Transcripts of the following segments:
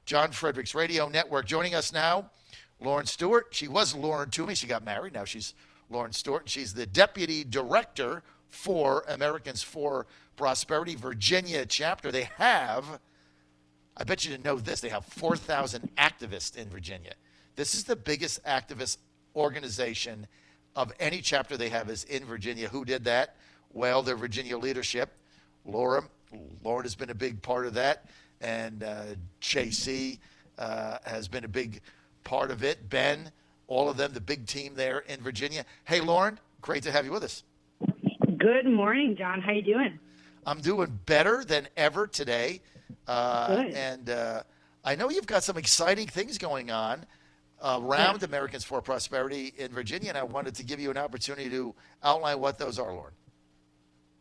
John Fredericks Radio Network. Joining us now, Lauren Stewart. She was Lauren Toomey. She got married. Now she's Lauren Stewart. She's the Deputy Director for Americans for Prosperity Virginia chapter. They have, I bet you didn't know this, they have 4,000 activists in Virginia. This is the biggest activist organization of any chapter they have is in Virginia. Who did that? Well, their Virginia leadership. Lauren has been a big part of that, and JC has been a big part of it. Ben, all of them, the big team there in Virginia. Hey, Lauren, great to have you with us. Good morning, John. How you doing? I'm doing better than ever today. Good. And I know you've got some exciting things going on around Americans for Prosperity in Virginia, and I wanted to give you an opportunity to outline what those are, Lauren.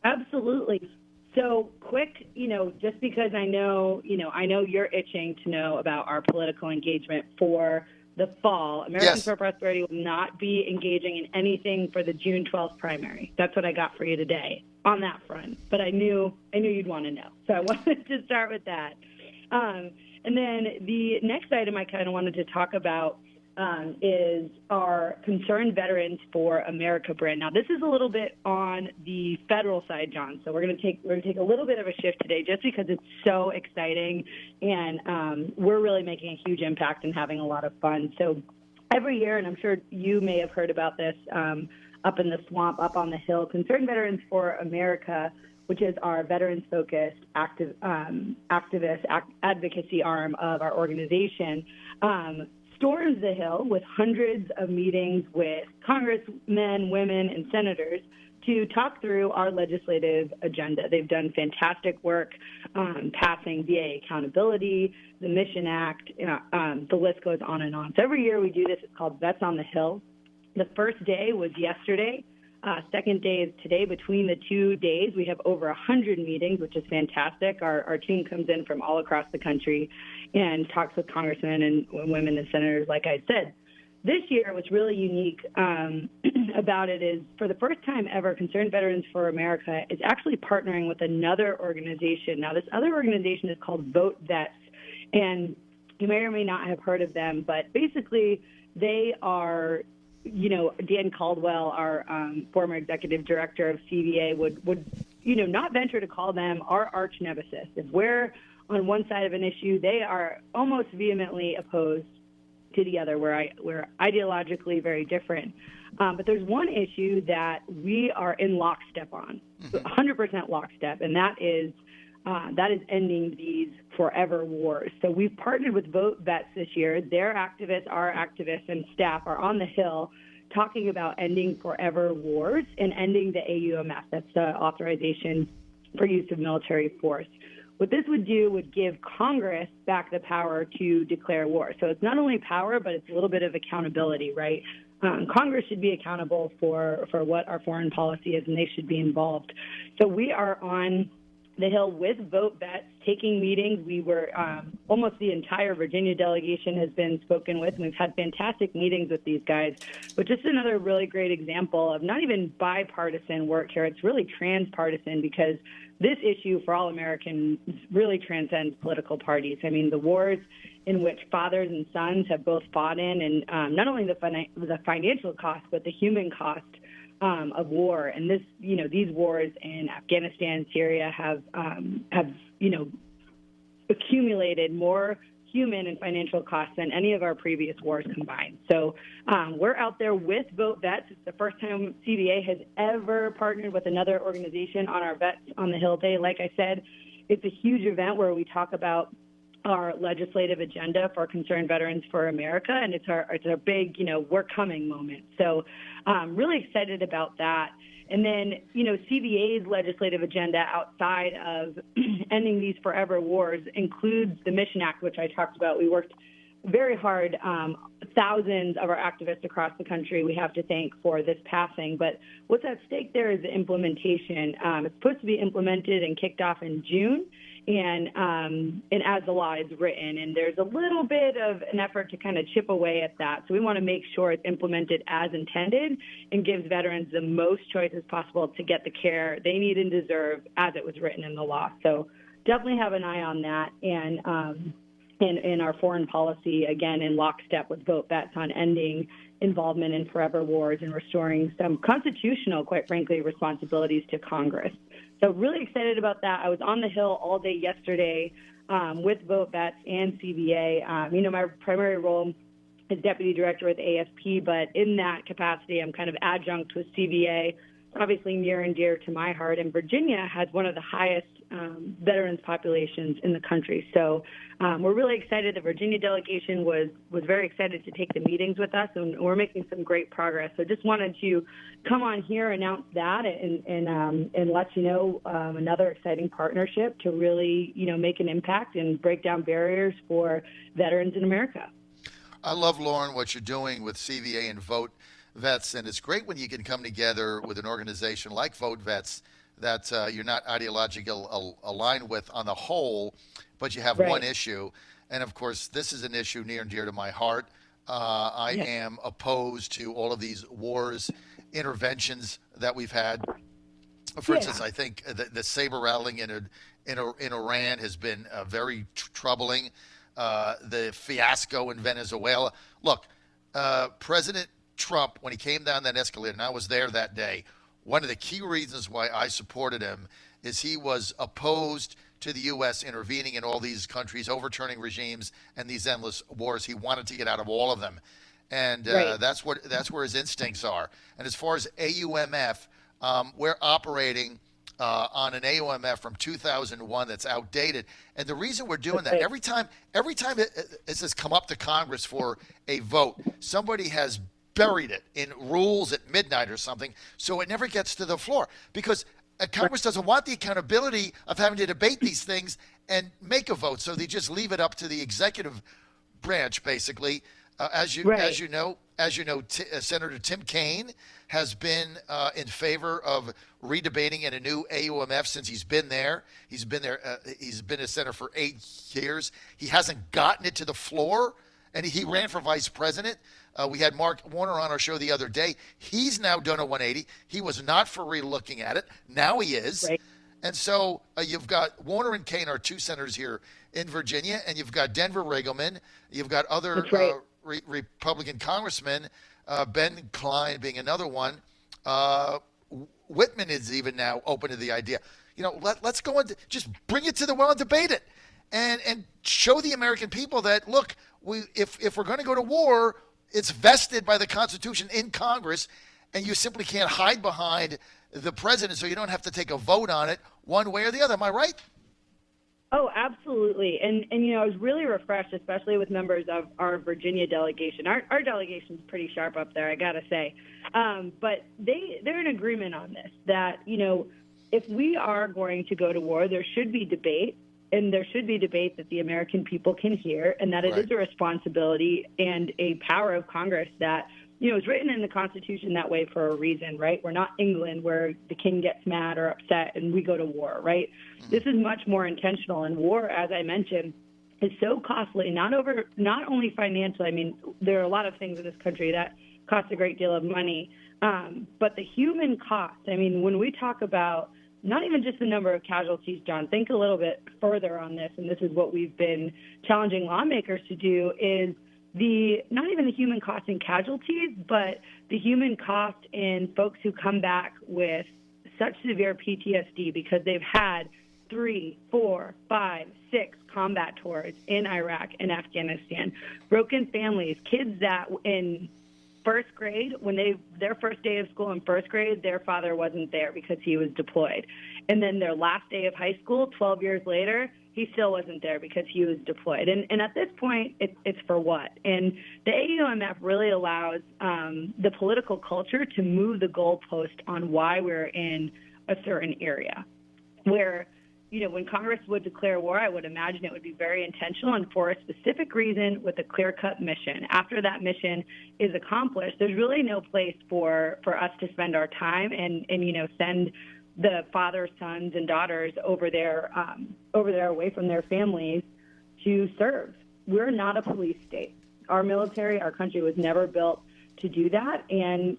Absolutely. So quick, just because I know you're itching to know about our political engagement for the fall. Americans for Prosperity will not be engaging in anything for the June 12th primary. That's what I got for you today on that front. But I knew you'd want to know. So I wanted to start with that. And then the next item I kind of wanted to talk about is our Concerned Veterans for America brand. Now, this is a little bit on the federal side, John. So we're going to take a little bit of a shift today, just because it's so exciting, and we're really making a huge impact and having a lot of fun. So every year, and I'm sure you may have heard about this up in the swamp, up on the hill, Concerned Veterans for America, which is our veterans-focused advocacy arm of our organization, storms the Hill with hundreds of meetings with congressmen, women, and senators to talk through our legislative agenda. They've done fantastic work passing VA accountability, the Mission Act, the list goes on and on. So every year we do this. It's called Vets on the Hill. The first day was yesterday. Second day is today. Between the 2 days, we have over 100 meetings, which is fantastic. Our team comes in from all across the country and talks with congressmen and women and senators, like I said. This year, what's really unique about it is, for the first time ever, Concerned Veterans for America is actually partnering with another organization. Now, this other organization is called Vote Vets, and you may or may not have heard of them, but basically they are, Dan Caldwell, our former executive director of CVA, would not venture to call them our arch nemesis. If we're on one side of an issue, they are almost vehemently opposed to the other. We're ideologically very different. But there's one issue that we are in lockstep on, 100% lockstep, and that is ending these forever wars. So we've partnered with Vote Vets this year. Their activists, our activists, and staff are on the Hill talking about ending forever wars and ending the AUMF. That's the authorization for use of military force. What this would do would give Congress back the power to declare war. So it's not only power, but it's a little bit of accountability, right? Congress should be accountable for what our foreign policy is, and they should be involved. So we are on the Hill with Vote Vets, taking meetings. We were almost the entire Virginia delegation has been spoken with, and we've had fantastic meetings with these guys. But just another really great example of not even bipartisan work here. It's really transpartisan, because this issue for all Americans really transcends political parties. I mean, the wars in which fathers and sons have both fought in, and not only the financial cost, but the human cost of war. And these wars in Afghanistan, Syria have accumulated more human and financial costs than any of our previous wars combined. So we're out there with Vote Vets. It's the first time CVA has ever partnered with another organization on our Vets on the Hill Day. Like I said, it's a huge event where we talk about our legislative agenda for Concerned Veterans for America, and it's our big, we're coming moment. So I'm really excited about that. And then, CVA's legislative agenda outside of ending these forever wars includes the Mission Act, which I talked about. We worked very hard. Thousands of our activists across the country we have to thank for this passing. But what's at stake there is the implementation. It's supposed to be implemented and kicked off in June. And as the law is written, and there's a little bit of an effort to kind of chip away at that. So we want to make sure it's implemented as intended and gives veterans the most choices possible to get the care they need and deserve as it was written in the law. So definitely have an eye on that. And in our foreign policy, again, in lockstep with Vote Vets on ending involvement in forever wars and restoring some constitutional, quite frankly, responsibilities to Congress. So really excited about that. I was on the Hill all day yesterday with Vote Vets and CVA. My primary role is deputy director with AFP, but in that capacity, I'm kind of adjunct with CVA, obviously near and dear to my heart. And Virginia has one of the highest veterans populations in the country. So we're really excited. The Virginia delegation was very excited to take the meetings with us, and we're making some great progress. So just wanted to come on here, announce that, and let you know another exciting partnership to really, make an impact and break down barriers for veterans in America. I love, Lauren, what you're doing with CVA and Vote Vets, and it's great when you can come together with an organization like Vote Vets that you're not ideologically aligned with on the whole, but you have right. one issue. And of course, this is an issue near and dear to my heart. I am opposed to all of these wars, interventions that we've had. For instance, I think the saber rattling in Iran has been very troubling. The fiasco in Venezuela. Look, President Trump, when he came down that escalator, and I was there that day, one of the key reasons why I supported him is he was opposed to the U.S. intervening in all these countries, overturning regimes, and these endless wars. He wanted to get out of all of them, and right. that's where his instincts are. And as far as AUMF, we're operating on an AUMF from 2001 that's outdated. And the reason we're doing that, every time this has come up to Congress for a vote, somebody has buried it in rules at midnight or something, so it never gets to the floor. Because Congress doesn't want the accountability of having to debate these things and make a vote, so they just leave it up to the executive branch, basically. As you know, Senator Tim Kaine has been in favor of redebating in a new AUMF since he's been there. He's been a senator for 8 years. He hasn't gotten it to the floor, and he ran for vice president. We had Mark Warner on our show the other day. He's now done a 180. He was not for re-looking at it. Now he is. Right. And so you've got Warner and Kaine are two senators here in Virginia, and you've got Denver Riggleman. You've got other Republican congressmen, Ben Klein being another one. Whitman is even now open to the idea. Let's go and just bring it to the well and debate it, and show the American people that, look, if we're going to go to war, it's vested by the Constitution in Congress, and you simply can't hide behind the president, so you don't have to take a vote on it one way or the other. Am I right? Oh, absolutely. And I was really refreshed, especially with members of our Virginia delegation. Our delegation's pretty sharp up there, I got to say. But they're in agreement on this, that, if we are going to go to war, there should be debate, and there should be debate that the American people can hear, and that it is a responsibility and a power of Congress that, is written in the Constitution that way for a reason, right? We're not England where the king gets mad or upset and we go to war, right? Mm-hmm. This is much more intentional. And war, as I mentioned, is so costly, not only financially. I mean, there are a lot of things in this country that cost a great deal of money, but the human cost. I mean, when we talk about not even just the number of casualties, John, think a little bit further on this, and this is what we've been challenging lawmakers to do, is not even the human cost in casualties, but the human cost in folks who come back with such severe PTSD because they've had 3, 4, 5, 6 combat tours in Iraq and Afghanistan, broken families, kids that in first grade, when their first day of school in first grade, their father wasn't there because he was deployed. And then their last day of high school, 12 years later, he still wasn't there because he was deployed. And at this point, it's for what? And the AUMF really allows the political culture to move the goalpost on why we're in a certain area. Where, when Congress would declare war, I would imagine it would be very intentional and for a specific reason with a clear-cut mission. After that mission is accomplished, there's really no place for us to spend our time and send the fathers, sons, and daughters over there away from their families to serve. We're not a police state. Our military, our country was never built to do that. And,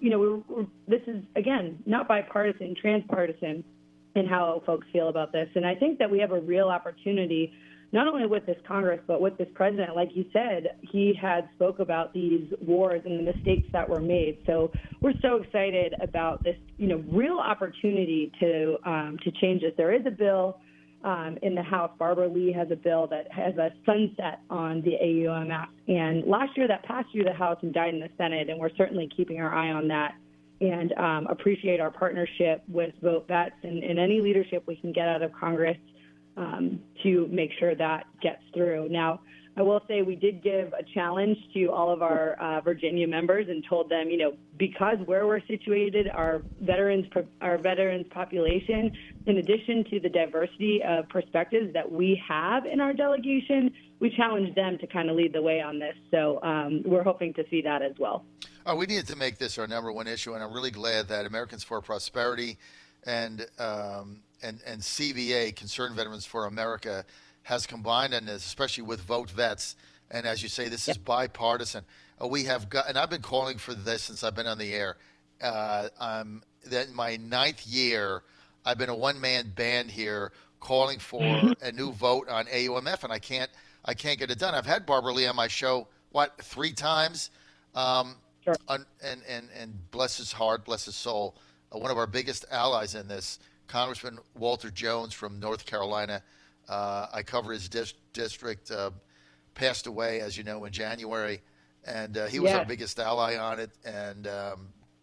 this is, again, not bipartisan, transpartisan in how folks feel about this. And I think that we have a real opportunity not only with this Congress, but with this president. Like you said, he had spoke about these wars and the mistakes that were made. So we're so excited about this, real opportunity to change this. There is a bill in the House. Barbara Lee has a bill that has a sunset on the AUMF. And last year that passed through the House and died in the Senate, and we're certainly keeping our eye on that and appreciate our partnership with Vote Vets and any leadership we can get out of Congress to make sure that gets through. Now, I will say we did give a challenge to all of our Virginia members and told them, because where we're situated, our veterans population, in addition to the diversity of perspectives that we have in our delegation, we challenged them to kind of lead the way on this. So we're hoping to see that as well. Oh, we needed to make this our number one issue, and I'm really glad that Americans for Prosperity and CVA, Concerned Veterans for America, has combined on this, especially with Vote Vets. And as you say, this is bipartisan. We have got, and I've been calling for this since I've been on the air. Then my 9th year, I've been a one-man band here calling for a new vote on AUMF, and I can't get it done. I've had Barbara Lee on my show, 3 times? Sure. And bless his heart, bless his soul, one of our biggest allies in this, Congressman Walter Jones from North Carolina. I cover his district, passed away, as you know, in January, and he was our biggest ally on it, and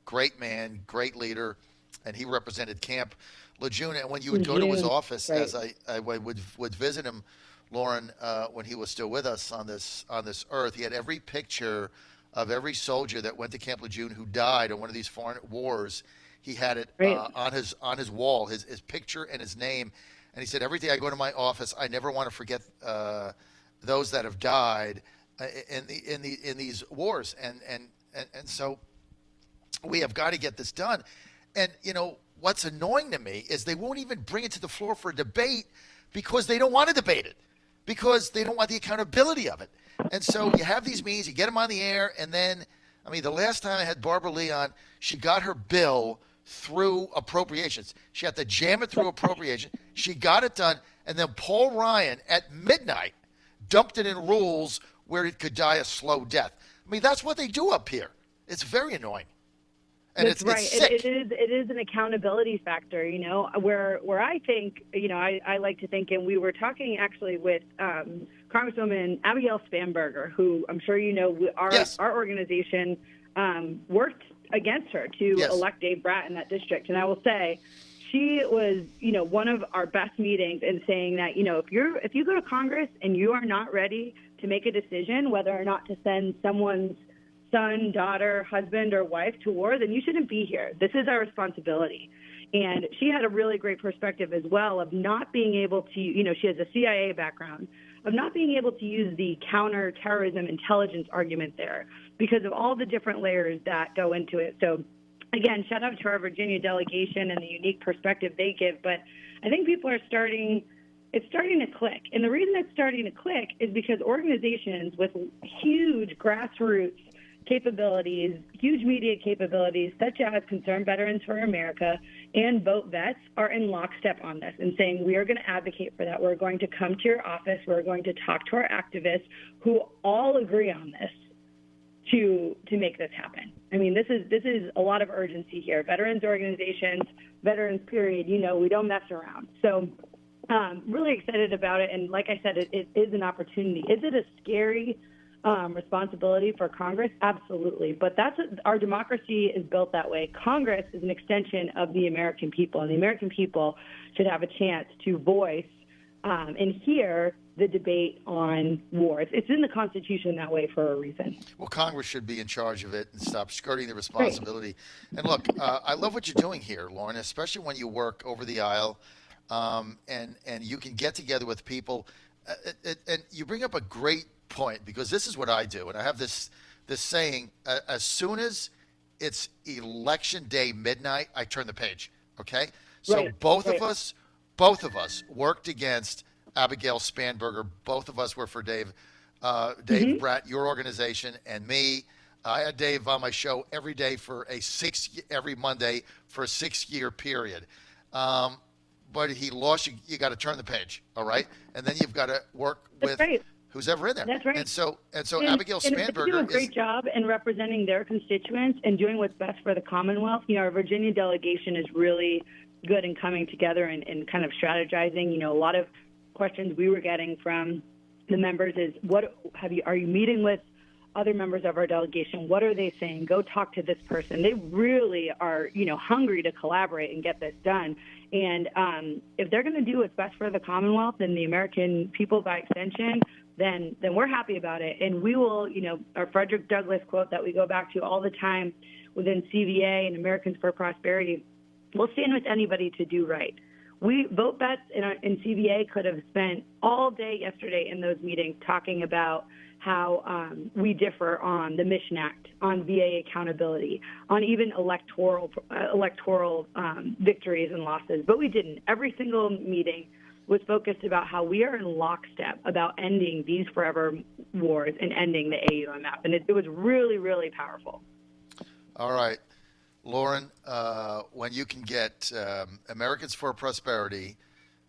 great man, great leader, and he represented Camp Lejeune. And when you would go to his office, as I would visit him, Lauren, when he was still with us on this earth, he had every picture of every soldier that went to Camp Lejeune who died in one of these foreign wars. He had it on his wall, his picture and his name. And he said, every day I go to my office, I never want to forget those that have died in these wars. And so we have got to get this done. And, what's annoying to me is they won't even bring it to the floor for a debate because they don't want to debate it, because they don't want the accountability of it. And so you have these meetings, you get them on the air, and then, the last time I had Barbara Lee on, she got her bill through appropriations. She had to jam it through appropriations. She got it done, and then Paul Ryan at midnight dumped it in rules where it could die a slow death. That's what they do up here. It's very annoying. And That's right. It's sick. It is an accountability factor, where I think, I like to think, and we were talking actually with Congresswoman Abigail Spanberger, who I'm sure our organization worked against her to elect Dave Bratt in that district. And I will say she was, one of our best meetings in saying that, if you go to Congress and you are not ready to make a decision whether or not to send someone's son, daughter, husband, or wife to war, then you shouldn't be here. This is our responsibility. And she had a really great perspective as well of not being able to, she has a CIA background, of not being able to use the counterterrorism intelligence argument there because of all the different layers that go into it. So, again, shout out to our Virginia delegation and the unique perspective they give. But I think people are it's starting to click. And the reason it's starting to click is because organizations with huge grassroots capabilities, huge media capabilities, such as Concerned Veterans for America and Vote Vets, are in lockstep on this and saying, we are going to advocate for that. We're going to come to your office. We're going to talk to our activists who all agree on this to make this happen. This is a lot of urgency here. Veterans organizations, veterans period, we don't mess around. So really excited about it. And like I said, it is an opportunity. Is it a scary responsibility for Congress? Absolutely. But our democracy is built that way. Congress is an extension of the American people, and the American people should have a chance to voice and hear the debate on wars. It's in the Constitution that way for a reason. Well, Congress should be in charge of it and stop skirting the responsibility. Right. And look, I love what you're doing here, Lauren, especially when you work over the aisle and you can get together with people. And you bring up a great point, because this is what I do, and I have this saying: as soon as it's election day midnight, I turn the page. Okay, so both of us worked against Abigail Spanberger. Both of us were for Dave Bratt, your organization, and me. I had Dave on my show every day every Monday for a 6-year period. but he lost. You got to turn the page, all right? And then you've got to work with who's ever in there. That's right. And so Abigail Spanberger do a great job in representing their constituents and doing what's best for the Commonwealth. You know, our Virginia delegation is really good in coming together and kind of strategizing. You know, a lot of questions we were getting from the members is, are you meeting with other members of our delegation? What are they saying? Go talk to this person. They really are, you know, hungry to collaborate and get this done. And if they're going to do what's best for the Commonwealth and the American people by extension, then we're happy about it. And we will, you know, our Frederick Douglass quote that we go back to all the time within CVA and Americans for Prosperity, we'll stand with anybody to do right. Vote Vets in CVA could have spent all day yesterday in those meetings talking about how we differ on the Mission Act, on VA accountability, on even electoral victories and losses. But we didn't. Every single meeting was focused about how we are in lockstep about ending these forever wars and ending the AUMF. And it was really, really powerful. All right. Lauren, when you can get Americans for Prosperity,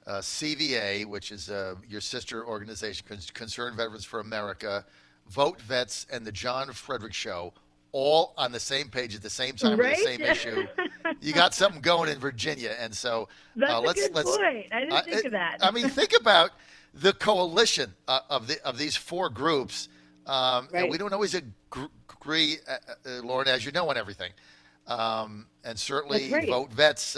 CVA, which is your sister organization, Concerned Veterans for America, Vote Vets, and the John Fredericks Show, all on the same page at the same time with the same issue, you got something going in Virginia. And so that's a good point. I didn't think of that. I mean, think about the coalition of these four groups. And we don't always agree, Lauren, as you know, on everything. And certainly Vote Vets,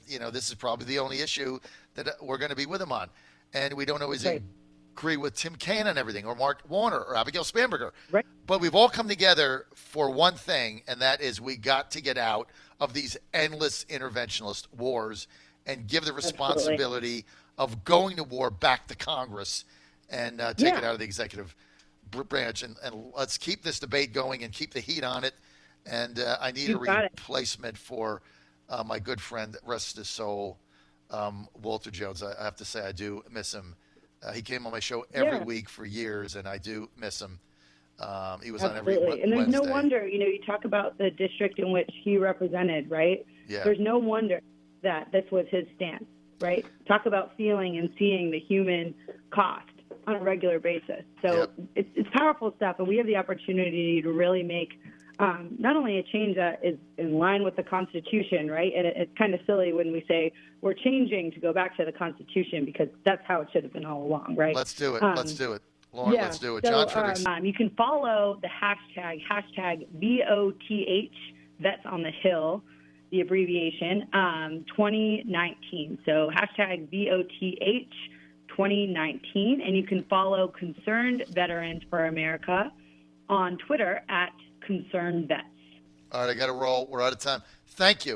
you know, this is probably the only issue that we're going to be with them on. And we don't always agree with Tim Kaine on everything, or Mark Warner, or Abigail Spanberger. Right. But we've all come together for one thing, and that is we got to get out of these endless interventionist wars and give the responsibility of going to war back to Congress and take it out of the executive branch. And let's keep this debate going and keep the heat on it. And I need a replacement for my good friend, rest his soul, Walter Jones. I have to say I do miss him. He came on my show every week for years, and I do miss him. He was on every Wednesday. And there's no wonder, you know, you talk about the district in which he represented, right? Yeah. There's no wonder that this was his stance, right? Talk about feeling and seeing the human cost on a regular basis. So it's powerful stuff, and we have the opportunity to really make not only a change that is in line with the Constitution, right? And it's kind of silly when we say we're changing to go back to the Constitution, because that's how it should have been all along, right? Let's do it. Let's do it. Lauren, let's do it. John Fredericks. You can follow the hashtag VOTH, Vets on the Hill, the abbreviation, 2019. So hashtag VOTH 2019. And you can follow Concerned Veterans for America on Twitter at Concerned Vets. All right, I got to roll. We're out of time. Thank you.